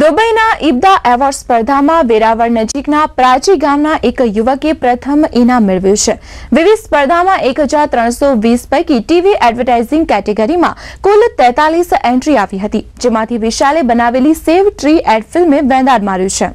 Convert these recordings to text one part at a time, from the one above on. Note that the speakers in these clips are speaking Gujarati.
દુબઈના ઇબ્દા એવોર્ડ સ્પર્ધામાં વેરાવળ નજીકના પ્રાચી ગામના એક યુવકે પ્રથમ ઇનામ મેળવ્યું છે. વિવિધ સ્પર્ધામાં 1320 પૈકી ટીવી એડવર્ટાઇઝિંગ કેટેગરીમાં કુલ 43 એન્ટ્રી આવી હતી, જેમાંથી વિશાલે બનાવેલી સેવ ટ્રી એડ ફિલ્મે વેંદાડ માર્યું છે.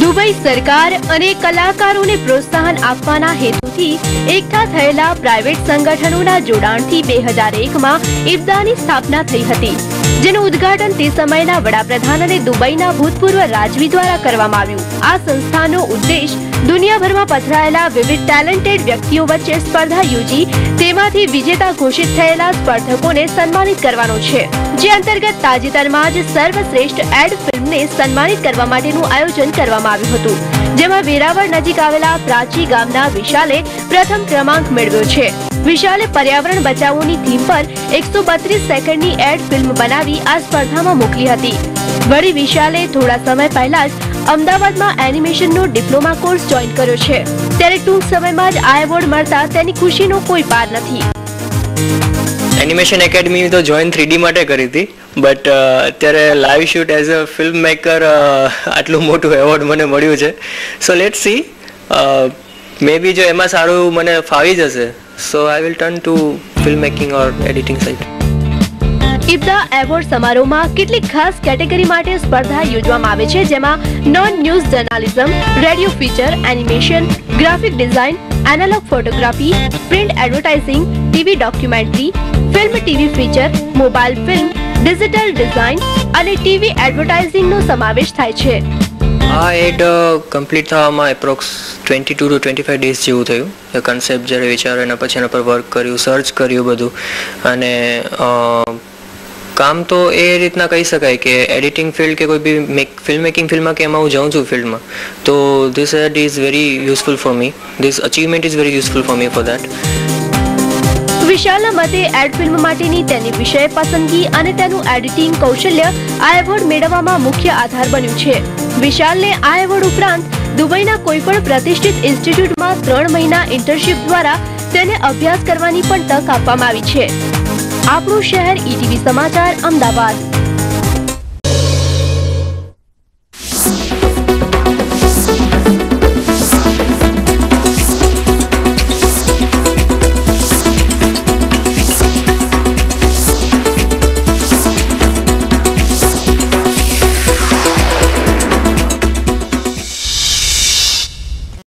દુબઈ સરકાર અને કલાકારોને પ્રોત્સાહન આપવાના હેતુથી એકઠા થયેલા પ્રાઇવેટ સંગઠનોના જોડાણથી 2001માં ઇબ્દાની સ્થાપના થઈ હતી, જેનું ઉદ્ઘાટન તે સમયના વડાપ્રધાન અને દુબઈના ભૂતપૂર્વ રાજવી દ્વારા કરવામાં આવ્યું. આ સંસ્થાનો ઉદ્દેશ દુનિયાભરમાં પથરાયેલા વિવિધ ટેલેન્ટેડ વ્યક્તિઓ વચ્ચે સ્પર્ધા યોજી તેમાંથી વિજેતા ઘોષિત થયેલા સ્પર્ધકોને સન્માનિત કરવાનો છે, જે અંતર્ગત તાજેતરમાં જ સર્વશ્રેષ્ઠ એડ ફિલ્મને સન્માનિત કરવા માટેનું આયોજન કરવામાં આવ્યું હતું, જેમાં વેરાવળ નજીક આવેલા પ્રાચી ગામના વિશાલે પ્રથમ ક્રમાંક મેળવ્યો છે. વિશાલે પર્યાવરણ બચાવોની થીમ પર 132 સેકન્ડની એડ ફિલ્મ બનાવી આ સ્પર્ધામાં મોકલી હતી. વળી વિશાલે થોડા સમય પહેલા જ અમદાવાદમાં એનિમેશનનો ડિપ્લોમા કોર્સ જોઈન કર્યો છે, ત્યારે ટૂંક સમયમાં જ આ એવોર્ડ મળતા તેની ખુશીનો કોઈ પાર નથી. એનિમેશન એકેડમી તો જોઈન 3D માટે કરી હતી, બટ અત્યારે live shoot as a film maker આટલું મોટું એવોર્ડ મને મળ્યું છે. સો લેટ્સ સી, મે બી જો એમાં સારું મને ફાવી જશે, so I will turn to film making or editing side. ઇબ્દા એવોર્ડ સમારોહમાં કેટલીક ખાસ કેટેગરી માટે સ્પર્ધા યોજવામાં આવે છે, જેમાં non news journalism, radio feature, animation, graphic design, analogue photography, print advertising, TV documentary, film TV feature, mobile film, digital design અને ટીવી એડવર્ટાઇઝિંગનો સમાવેશ થાય છે. આ એડ કમ્પ્લીટ થવામાં એપ્રોક્સ 22 to 25 ડેઝ જેવું થયું. એ કન્સેપ્ટ જ્યારે વિચાર્યો એના પછી એના પર વર્ક કર્યું, સર્ચ કર્યું બધું, અને કામ તો એ રીતના કહી શકાય કે એડિટિંગ ફિલ્ડ કે કોઈ બી ફિલ્મ મેકિંગ ફિલ્ડમાં કે એમાં હું જાઉં છું ફિલ્ડમાં, તો this ad is very useful for me. This achievement is very useful for me for that. વિશાલના મતે એડ ફિલ્મ માટેની તેની વિષય પસંદગી અને તેનું એડિટિંગ કૌશલ્ય આ એવોર્ડ મેળવવામાં મુખ્ય આધાર બન્યું છે. વિશાલને આ એવોર્ડ ઉપરાંત દુબઈના કોઈપણ પ્રતિષ્ઠિત ઇન્સ્ટિટ્યૂટમાં 3 મહિના ઇન્ટર્નશિપ દ્વારા તેને અભ્યાસ કરવાની પણ તક આપવામાં આવી છે. આપણું શહેર ETV સમાચાર, અમદાવાદ.